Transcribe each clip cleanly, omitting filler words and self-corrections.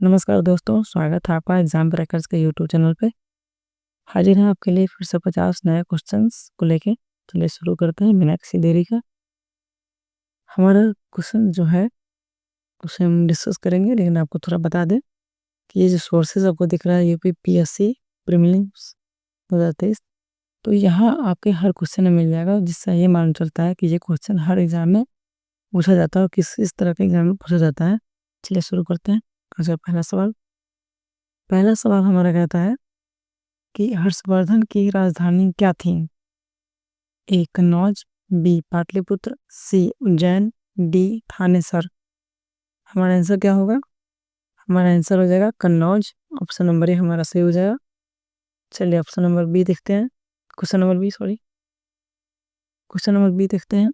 नमस्कार दोस्तों, स्वागत है आपका एग्जाम क्रैकर्स के यूट्यूब चैनल पे। हाजिर हैं आपके लिए फिर से 50 नए क्वेश्चंस को लेके। चलिए शुरू करते हैं बिना किसी देरी का। हमारा क्वेश्चन जो है उसे हम डिस्कस करेंगे, लेकिन आपको थोड़ा बता दें कि ये जो सोर्सेज आपको दिख रहा है यूपीपीएससी प्रीलिम्स 2023, तो यहाँ आपके हर क्वेश्चन में मिल जाएगा, जिससे ये मालूम चलता है कि ये क्वेश्चन हर एग्जाम में पूछा जाता है और किस इस तरह के एग्जाम में पूछा जाता है। चलिए शुरू करते हैं। अच्छा, पहला सवाल हमारा कहता है कि हर्षवर्धन की राजधानी क्या थी? ए कन्नौज, बी पाटलिपुत्र, सी उज्जैन, डी थानेसर। हमारा आंसर क्या होगा? हमारा आंसर हो जाएगा कन्नौज। ऑप्शन नंबर ए हमारा सही हो जाएगा। चलिए ऑप्शन नंबर बी देखते हैं। क्वेश्चन नंबर बी देखते हैं।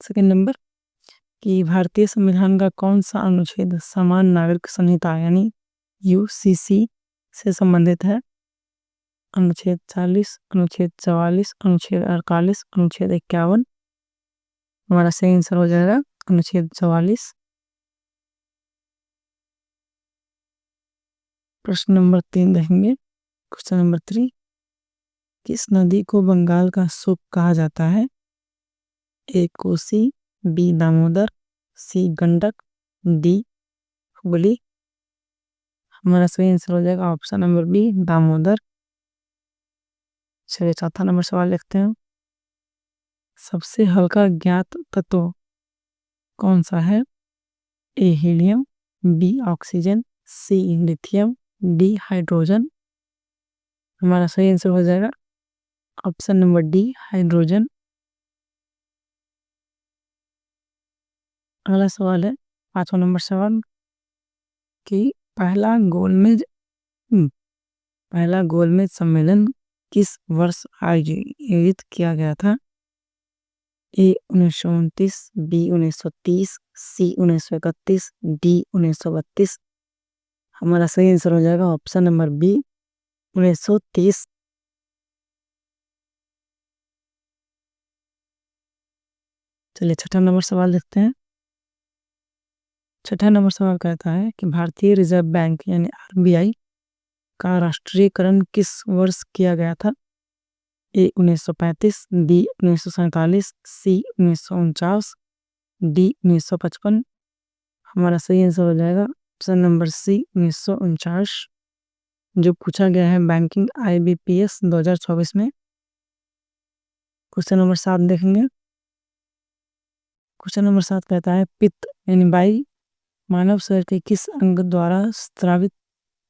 सेकंड नंबर कि भारतीय संविधान का कौन सा अनुच्छेद समान नागरिक संहिता यानी यूसीसी से संबंधित है? अनुच्छेद 40, अनुच्छेद 44, अनुच्छेद 48, अनुच्छेद 51। हमारा सही आंसर हो जाएगा अनुच्छेद 44। प्रश्न नंबर 3 देखेंगे। क्वेश्चन नंबर 3, किस नदी को बंगाल का सूप कहा जाता है? ए कोसी, बी दामोदर, सी गंडक, डी हुगली। हमारा सही आंसर हो जाएगा ऑप्शन नंबर बी दामोदर। चलिए चौथा नंबर सवाल लिखते हैं। सबसे हल्का ज्ञात तत्व कौन सा है? ए हीलियम, बी ऑक्सीजन, सी लिथियम, डी हाइड्रोजन। हमारा सही आंसर हो जाएगा ऑप्शन नंबर डी हाइड्रोजन। अगला सवाल है, पांचवा नंबर सवाल कि पहला गोलमेज सम्मेलन किस वर्ष आयोजित किया गया था? ए 1929, बी 1930, सी 1931, डी 1932। हमारा सही आंसर हो जाएगा ऑप्शन नंबर बी 1930। चलिए छठा नंबर सवाल देखते हैं। छठा नंबर सवाल कहता है कि भारतीय रिजर्व बैंक यानी आरबीआई का राष्ट्रीयकरण किस वर्ष किया गया था? ए 1935, बी 1947, सी 1949, डी 1955। हमारा सही आंसर हो जाएगा ऑप्शन नंबर सी 1949, जो पूछा गया है बैंकिंग IBPS 2024 में। क्वेश्चन नंबर 7 देखेंगे। क्वेश्चन नंबर 7 कहता है पित्त यानी बाई मानव शरीर के किस अंग द्वारा स्रावित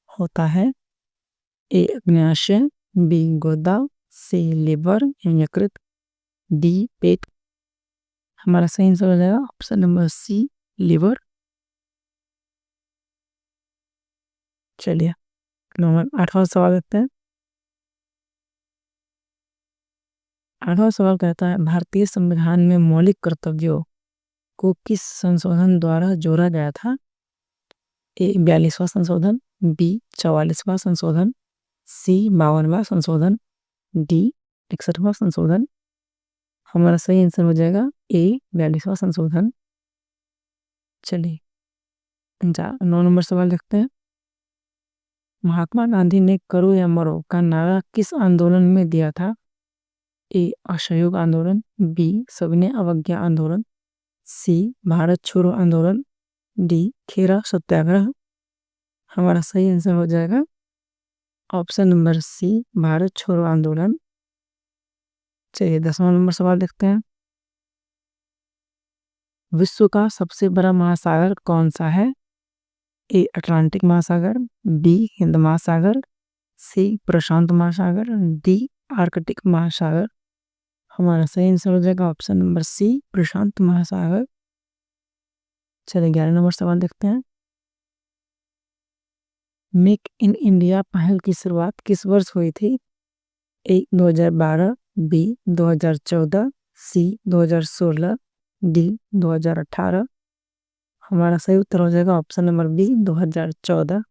होता है? ए अग्न्याशय, बी गुर्दा, सी लिवर यानी यकृत, डी पेट। हमारा सही आंसर हो जाएगा ऑप्शन नंबर सी लिवर। चलिए नंबर 8वां सवाल देखते हैं। 8वां सवाल कहता है भारतीय संविधान में मौलिक कर्तव्यों को किस संशोधन द्वारा जोड़ा गया था? ए 42वां संशोधन, बी 44वां संशोधन, सी 52वां संशोधन, डी 61वां संशोधन। हमारा सही आंसर हो जाएगा ए 42वां संशोधन। चलिए 9 नंबर सवाल देखते हैं। महात्मा गांधी ने करो या मरो का नारा किस आंदोलन में दिया था? ए असहयोग आंदोलन, बी सविनय अवज्ञा आंदोलन, सी भारत छोड़ो आंदोलन, डी खेरा सत्याग्रह। हमारा सही आंसर हो जाएगा ऑप्शन नंबर सी भारत छोड़ो आंदोलन। चलिए 10वां नंबर सवाल देखते हैं। विश्व का सबसे बड़ा महासागर कौन सा है? ए अटलांटिक महासागर, बी हिंद महासागर, सी प्रशांत महासागर, डी आर्कटिक महासागर। हमारा सही आंसर हो जाएगा ऑप्शन नंबर सी प्रशांत महासागर। चलिए 11 नंबर सवाल देखते हैं। मेक इन इंडिया पहल की शुरुआत किस वर्ष हुई थी? ए 2012, बी 2014, सी 2016, डी 2018। हमारा सही उत्तर हो जाएगा ऑप्शन नंबर बी 2014,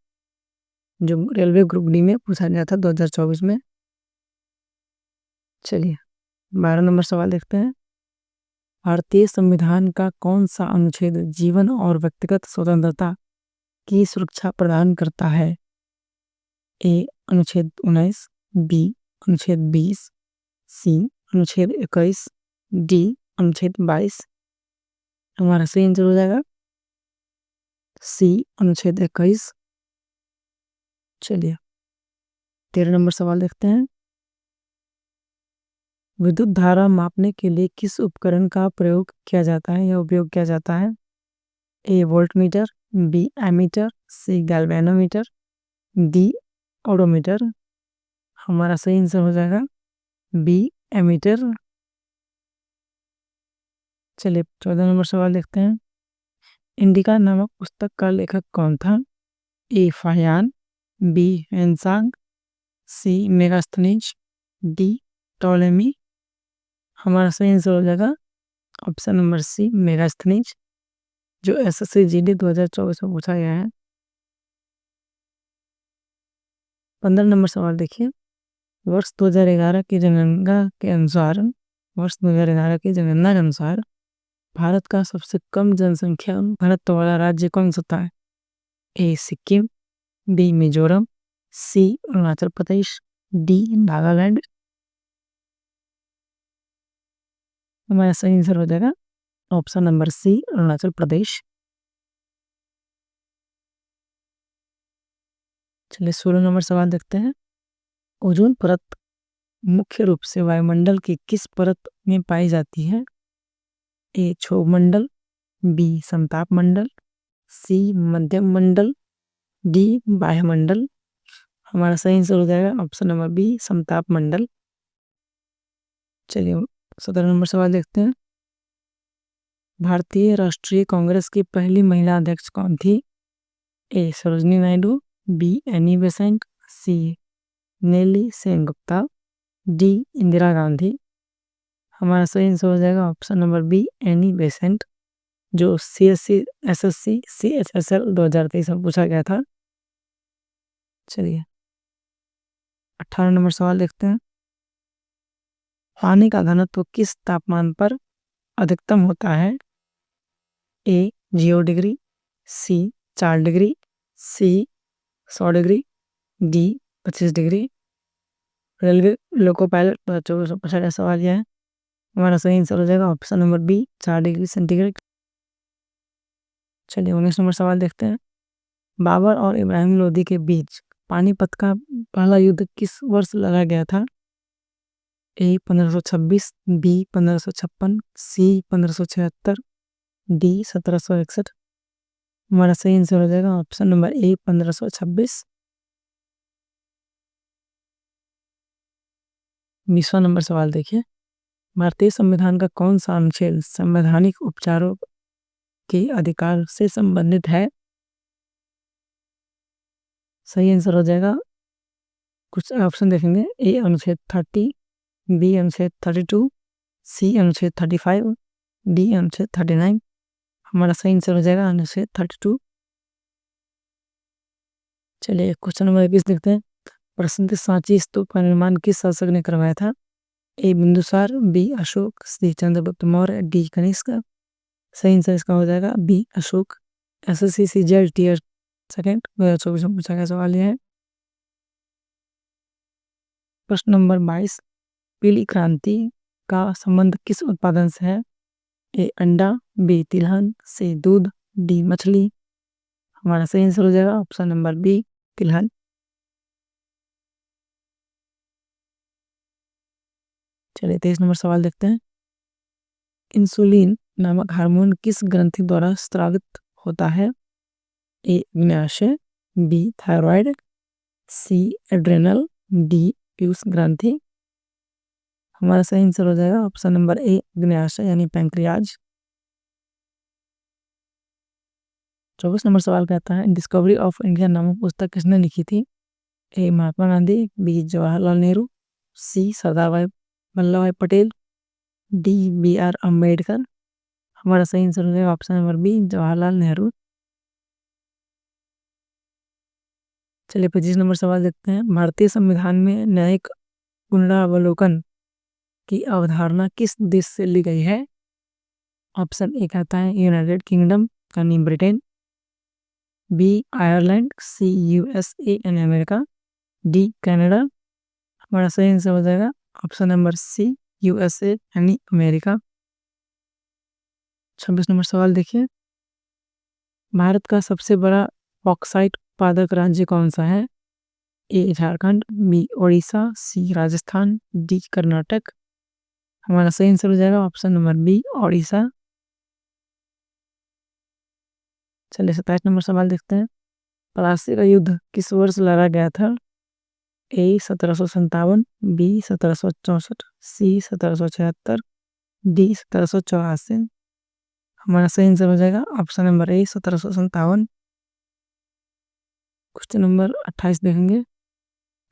जो रेलवे ग्रुप डी में पूछा गया था 2024 में। चलिए 12 नंबर सवाल देखते हैं। भारतीय संविधान का कौन सा अनुच्छेद जीवन और व्यक्तिगत स्वतंत्रता की सुरक्षा प्रदान करता है? ए अनुच्छेद 19, बी अनुच्छेद 20, सी अनुच्छेद 21, डी अनुच्छेद 22। हमारा सही आंसर हो जाएगा सी अनुच्छेद 21। चलिए 13 नंबर सवाल देखते हैं। विद्युत धारा मापने के लिए किस उपकरण का प्रयोग किया जाता है या उपयोग किया जाता है? ए वोल्टमीटर, बी एमीटर, सी गैल्वेनोमीटर, डी ओडोमीटर। हमारा सही आंसर हो जाएगा बी एमीटर। चलिए 14 नंबर सवाल देखते हैं। इंडिका नामक पुस्तक का लेखक कौन था? ए फाहियान, बी हेंसांग, सी मेगास्थनीज, डी टॉलेमी। हमारा सही आंसर हो जाएगा ऑप्शन नंबर सी मेगास्थनीज, जो एसएससी जीडी 2024 में पूछा गया है। 15 नंबर सवाल देखिए। वर्ष 2011 की जनगणना के अनुसार भारत का सबसे कम जनसंख्या घनत्व वाला राज्य कौन सा था? ए सिक्किम, बी मिजोरम, सी अरुणाचल प्रदेश, डी नागालैंड। हमारा सही आंसर हो जाएगा ऑप्शन नंबर सी अरुणाचल प्रदेश। चलिए 16 नंबर सवाल देखते हैं। ओजोन परत मुख्य रूप से वायुमंडल की किस परत में पाई जाती है? ए क्षोभ मंडल, बी समताप मंडल, सी मध्यम मंडल, डी वायुमंडल। हमारा सही आंसर हो जाएगा ऑप्शन नंबर बी समताप मंडल। चलिए 17 नंबर सवाल देखते हैं। भारतीय राष्ट्रीय कांग्रेस की पहली महिला अध्यक्ष कौन थी? A Sarojini Naidu, B Annie Besant, C Nellie Sengupta, D Indira Gandhi. हमारा सही आंसर हो जाएगा option number B Annie Besant, जो CSC SSC CHSL 2023 में पूछा गया था। चलिए 18 नंबर सवाल देखते हैं। पानी का घनत्व किस तापमान पर अधिकतम होता है? ए 0 डिग्री, सी 4 डिग्री, सी 100 degree, D 25 degree. Railway loco pilot 2024 में पूछा गया सवाल यह है। हमारा सही आंसर हो जाएगा option number B 4 degree centigrade. चलिए 19 नंबर सवाल देखते हैं। बाबर और इब्राहिम लोदी के बीच पानीपत का पहला युद्ध किस वर्ष लड़ा गया था? ए 1526, बी 1556, सी 1576, डी 1761। हमारा सही आंसर हो जाएगा ऑप्शन नंबर ए 1526। 20वां नंबर सवाल देखिए। भारतीय संविधान का कौन सा अनुच्छेद संवैधानिक उपचारों के अधिकार से संबंधित है? सही आंसर हो जाएगा, कुछ ऑप्शन देखेंगे। ए अनुच्छेद 30, बी अनुच्छेद 32, सी अनुच्छेद 35, डी अनुच्छेद 39। हमारा सही आंसर हो जाएगा अनुच्छेद 32। चलिए क्वेश्चन नंबर 21 देखते हैं। प्रसिद्ध सांची स्तूप का निर्माण किस शासक ने करवाया था? A Bindusara, B Ashoka, C Chandragupta Maurya, D Kanishka. सही आंसर इसका हो जाएगा B Ashoka. SSC CGL tier second 2024 में पूछा गया सवाल यह है। प्रश्न नंबर 22। पीली क्रांति का संबंध किस उत्पादन से है? ए अंडा, बी तिलहन, सी दूध, डी मछली। हमारा सही आंसर हो जाएगा ऑप्शन नंबर बी तिलहन। चलिए 23 नंबर सवाल देखते हैं। इंसुलिन नामक हार्मोन किस ग्रंथि द्वारा स्रावित होता है? ए अग्न्याशय, बी थायराइड, सी एड्रेनल, डी पीयूष ग्रंथि। हमारा सही आंसर हो जाएगा ऑप्शन नंबर ए अग्न्याशय यानी पैंक्रियाज। 24 नंबर सवाल कहता है डिस्कवरी ऑफ इंडिया नामक पुस्तक किसने लिखी थी? ए महात्मा गांधी, बी जवाहरलाल नेहरू, सी सरदार वल्लभ भाई पटेल, डी BR अम्बेडकर। हमारा सही आंसर हो जाएगा option number B Jawaharlal Nehru. चलिए 25 नंबर सवाल देखते हैं। भारतीय संविधान में न्यायिक पुनरावलोकन की अवधारणा किस देश से ली गई है? ऑप्शन ए कहता है यूनाइटेड किंगडम यानी Britain, B Ireland, C USA and America, D Canada. हमारा सही आंसर हो जाएगा ऑप्शन नंबर सी यूएसए यानी अमेरिका। 26 नंबर सवाल देखिए, भारत का सबसे बड़ा बॉक्साइट उत्पादक राज्य कौन सा है? ए झारखंड, बी उड़ीसा, सी राजस्थान, डी कर्नाटक। हमारा सही आंसर हो जाएगा ऑप्शन नंबर बी उड़ीसा। चलिए 27 नंबर सवाल देखते हैं, प्लासी का युद्ध किस वर्ष लड़ा गया था? ए 1757, बी 1764, सी 1776, डी 1784। हमारा सही आंसर हो जाएगा option number A 1757। Question number 28 देखेंगे,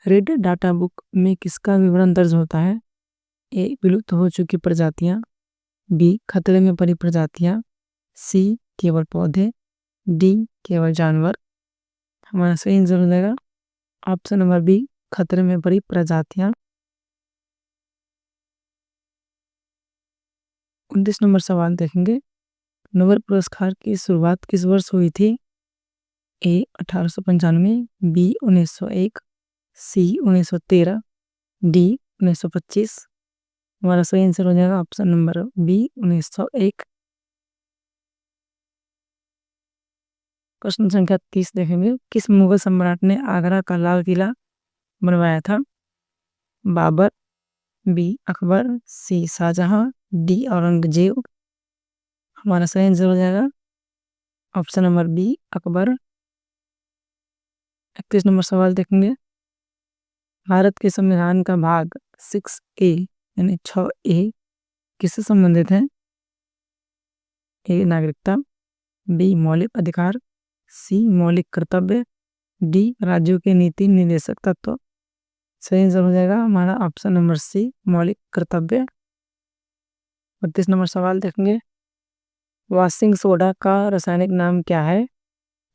रेड डाटा बुक में किसका विवरण दर्ज होता है? ए विलुप्त हो चुकी प्रजातियां, बी खतरे में पड़ी प्रजातियां, सी केवल पौधे, डी केवल जानवर। हमारा सही आंसर हो जाएगा ऑप्शन नंबर बी खतरे में पड़ी प्रजातियां। 29 नंबर सवाल देखेंगे, नोबेल पुरस्कार की शुरुआत किस वर्ष हुई थी? ए 1895, बी 1901, सी 1913, डी 1925। हमारा सही आंसर हो जाएगा ऑप्शन नंबर बी 1901। प्रश्न संख्या 30 देखेंगे, किस मुगल सम्राट ने आगरा का लाल किला बनवाया था? Babar, B Akbar, C Shahjahan, D Aurangzeb. हमारा सही आंसर हो जाएगा option number B Akbar. 31 number सवाल देखेंगे, भारत के संविधान का भाग 6A यानी 6A किससे संबंधित है? ए नागरिकता, बी मौलिक अधिकार, सी मौलिक कर्तव्य, डी राज्यों के नीति निर्देशक तत्व। सही आंसर हो जाएगा हमारा ऑप्शन नंबर सी मौलिक कर्तव्य। 32 नंबर सवाल देखेंगे, वाशिंग सोडा का रासायनिक नाम क्या है?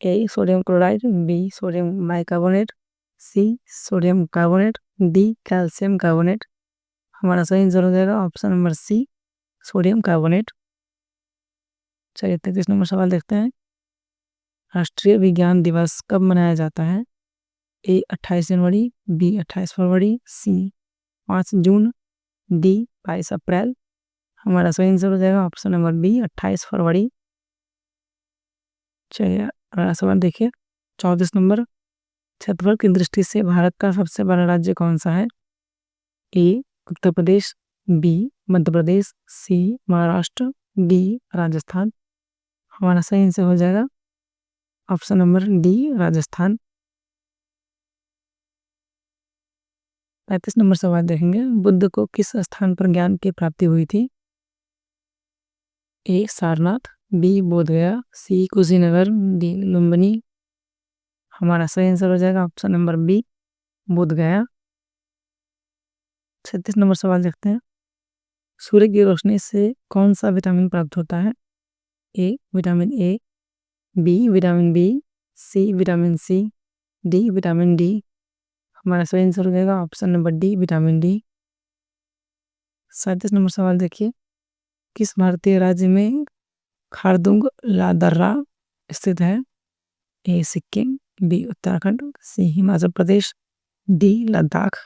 A sodium chloride, B sodium bicarbonate, C sodium carbonate, D calcium carbonate. हमारा सही आंसर हो जाएगा option number C sodium carbonate. चलिए 33 नंबर सवाल देखते हैं, राष्ट्रीय विज्ञान दिवस कब मनाया जाता है? ए 28 जनवरी, बी 28 फरवरी, सी 5 जून, डी 22 अप्रैल। हमारा सही आंसर हो जाएगा ऑप्शन नंबर बी 28 फरवरी। चलिए अगला सवाल देखिए, 34 नंबर, क्षेत्रफल की दृष्टि से भारत का सबसे बड़ा राज्य कौन सा है? ए उत्तर प्रदेश, बी मध्य प्रदेश, सी महाराष्ट्र, डी राजस्थान। हमारा सही आंसर हो जाएगा option number D Rajasthan. 35 number सवाल देखेंगे, बुद्ध को किस स्थान पर ज्ञान की प्राप्ति हुई थी? A Sarnath, B Bodhgaya, C Kushinagar, D Lumbini. हमारा सही आंसर हो जाएगा option number B Bodhgaya. 36 number सवाल देखते हैं, सूर्य की रोशनी से कौन सा विटामिन प्राप्त होता है? A vitamin A, B vitamin B, C vitamin C, D vitamin D. हमारा सही आंसर हो जाएगा option number D vitamin D. 37 number सवाल देखिए, किस भारतीय राज्य में खारदुंग ला दर्रा स्थित है? ए सिक्किम, बी उत्तराखंड, सी हिमाचल प्रदेश, डी लद्दाख।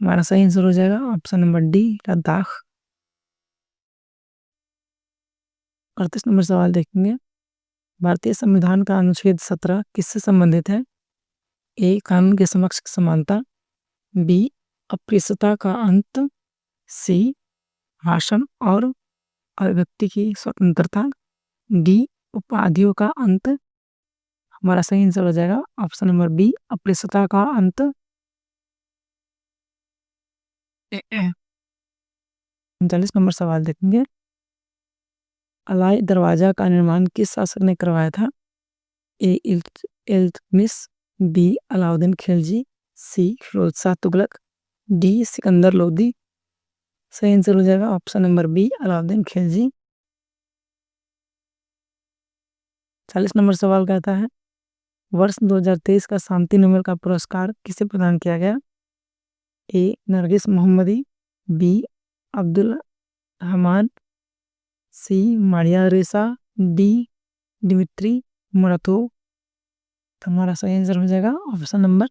हमारा सही आंसर हो जाएगा option number D Ladakh. 38 number सवाल देखेंगे, भारतीय संविधान का अनुच्छेद 17 किससे संबंधित है? ए कानून के समक्ष समानता, बी अप्रियता का अंत, सी भाषण और अभिव्यक्ति की स्वतंत्रता, डी उपाधियों का अंत। हमारा सही आंसर हो जाएगा ऑप्शन नंबर बी अप्रियता का अंत। 39 नंबर सवाल देखेंगे, अलाई दरवाजा का निर्माण किस शासक ने करवाया था? A Iltutmish, B Alauddin Khilji, C Firoz Shah Tughlaq, D Sikandar Lodi. सही आंसर हो जाएगा option number B Alauddin Khilji. 40 number सवाल कहता है, वर्ष 2023 का शांति नोबेल का पुरस्कार किसे प्रदान किया गया? ए नरगिस मोहम्मदी, बी अब्दुल रहमान, सी मारिया रेसा, डी दिमित्री मुरातोव। तो हमारा सही आंसर हो जाएगा ऑप्शन नंबर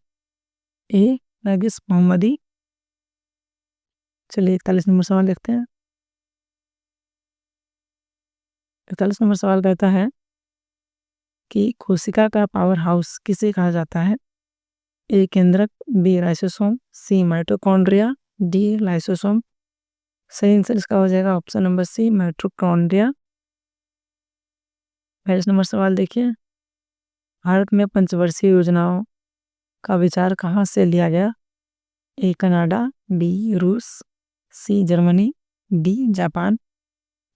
ए नरगिस मोहम्मदी। चलिए 41 नंबर सवाल देखते हैं। 41 नंबर सवाल कहता है कि कोशिका का पावर हाउस किसे कहा जाता है? ए केंद्रक, B lysosome, C mitochondria, D lysosome. सही आंसर इसका हो जाएगा option number C mitochondria. 42 number सवाल देखिए। भारत में पंचवर्षीय योजनाओं का विचार कहाँ से लिया गया? ए कनाडा, बी रूस, सी जर्मनी, डी जापान।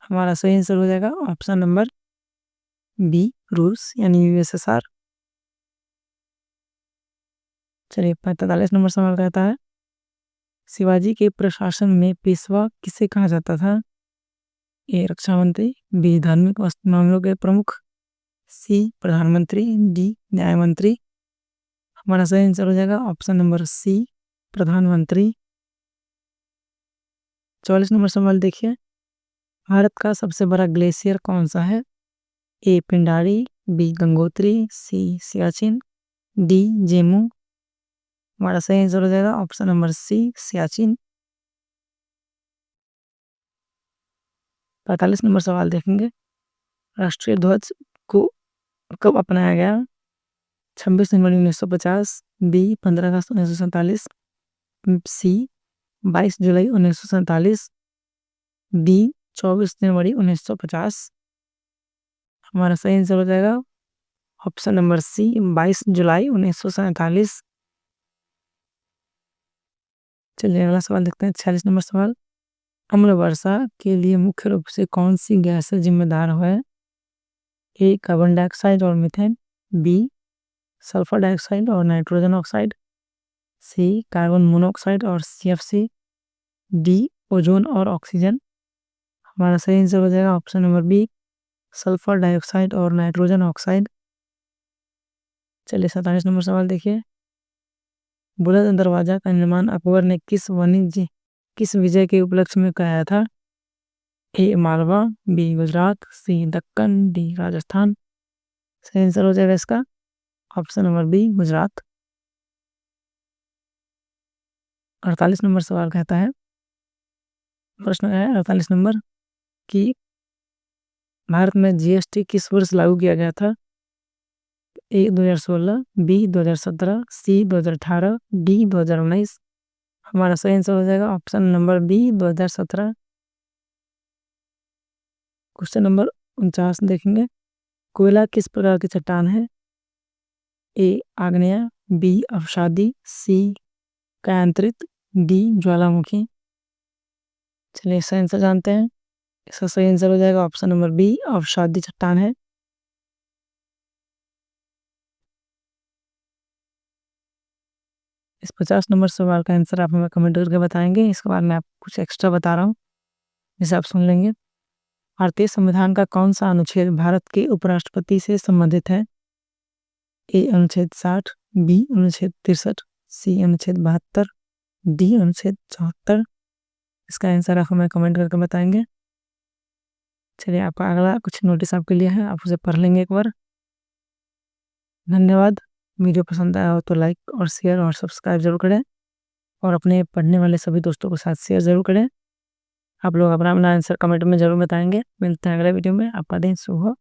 हमारा सही आंसर हो जाएगा ऑप्शन नंबर बी रूस यानी यूएसएसआर। चलिए 45 नंबर सवाल कहता है शिवाजी के प्रशासन में पेशवा किसे कहा जाता था? ए रक्षा मंत्री, बी धार्मिक मामलों के प्रमुख, सी प्रधानमंत्री, डी न्याय मंत्री। हमारा सही आंसर हो जाएगा ऑप्शन नंबर सी प्रधानमंत्री। 44 नंबर सवाल देखिए। भारत का सबसे बड़ा ग्लेशियर कौन सा है? A Pindari, B Gangotri, C Siachen, D Zemu. हमारा सही आंसर हो जाएगा option number C Siachen. 45 number सवाल देखेंगे। राष्ट्रीय ध्वज को कब अपनाया गया? 26 जनवरी 1950, बी 15 अगस्त 1947, सी 22 जुलाई 1947, डी 24 जनवरी 1950। हमारा सही आंसर हो जाएगा ऑप्शन नंबर सी 22 जुलाई 1947। चलिए अगला सवाल देखते हैं। 46 नंबर सवाल। अम्ल वर्षा के लिए मुख्य रूप से कौन सी गैस जिम्मेदार है? ए कार्बन डाइऑक्साइड और मीथेन, बी सल्फर डाइऑक्साइड और nitrogen oxide, C carbon monoxide और CFC, डी ओजोन और ऑक्सीजन। हमारा सही आंसर हो जाएगा option number B sulphur dioxide और नाइट्रोजन ऑक्साइड। चलिए 47 नंबर सवाल देखिए। बुलंद दरवाजा का निर्माण अकबर ने किस विजय के उपलक्ष्य में कराया था? A Malwa, B Gujarat, C Deccan, D Rajasthan. सही आंसर हो जाएगा इसका option number B Gujarat. 48 number सवाल कहता है प्रश्न है 48 नंबर कि भारत में GST किस वर्ष लागू किया गया था? A 2016, B 2017, C 2018, D 2019। हमारा सही आंसर हो जाएगा option number B 2017। Question number 49 देखेंगे। कोयला किस प्रकार की चट्टान है? ए आग्नेय, बी अवसादी, सी कायांतरित, डी ज्वालामुखी। चलिए सही आंसर जानते हैं। इसका सही आंसर हो जाएगा ऑप्शन नंबर बी अवसादी चट्टान है। इस 50 नंबर सवाल का आंसर आप हमें कमेंट करके बताएंगे। इसके बाद मैं आपको कुछ एक्स्ट्रा बता रहा हूँ जिसे आप सुन लेंगे। भारतीय संविधान का कौन सा अनुच्छेद भारत के उपराष्ट्रपति से संबंधित है? ए अनुच्छेद 60, बी अनुच्छेद 63, सी अनुच्छेद 72, डी अनुच्छेद 74। इसका आंसर आप हमें कमेंट करके बताएंगे। चलिए आपका अगला कुछ नोटिस आपके लिए है, आप उसे पढ़ लेंगे एक बार। धन्यवाद। वीडियो पसंद आया हो तो लाइक और शेयर और सब्सक्राइब जरूर करें और अपने पढ़ने वाले सभी दोस्तों के साथ शेयर जरूर करें। आप लोग अपना अपना आंसर कमेंट में जरूर बताएंगे। मिलते हैं अगले वीडियो में। आपका दिन शुभ हो।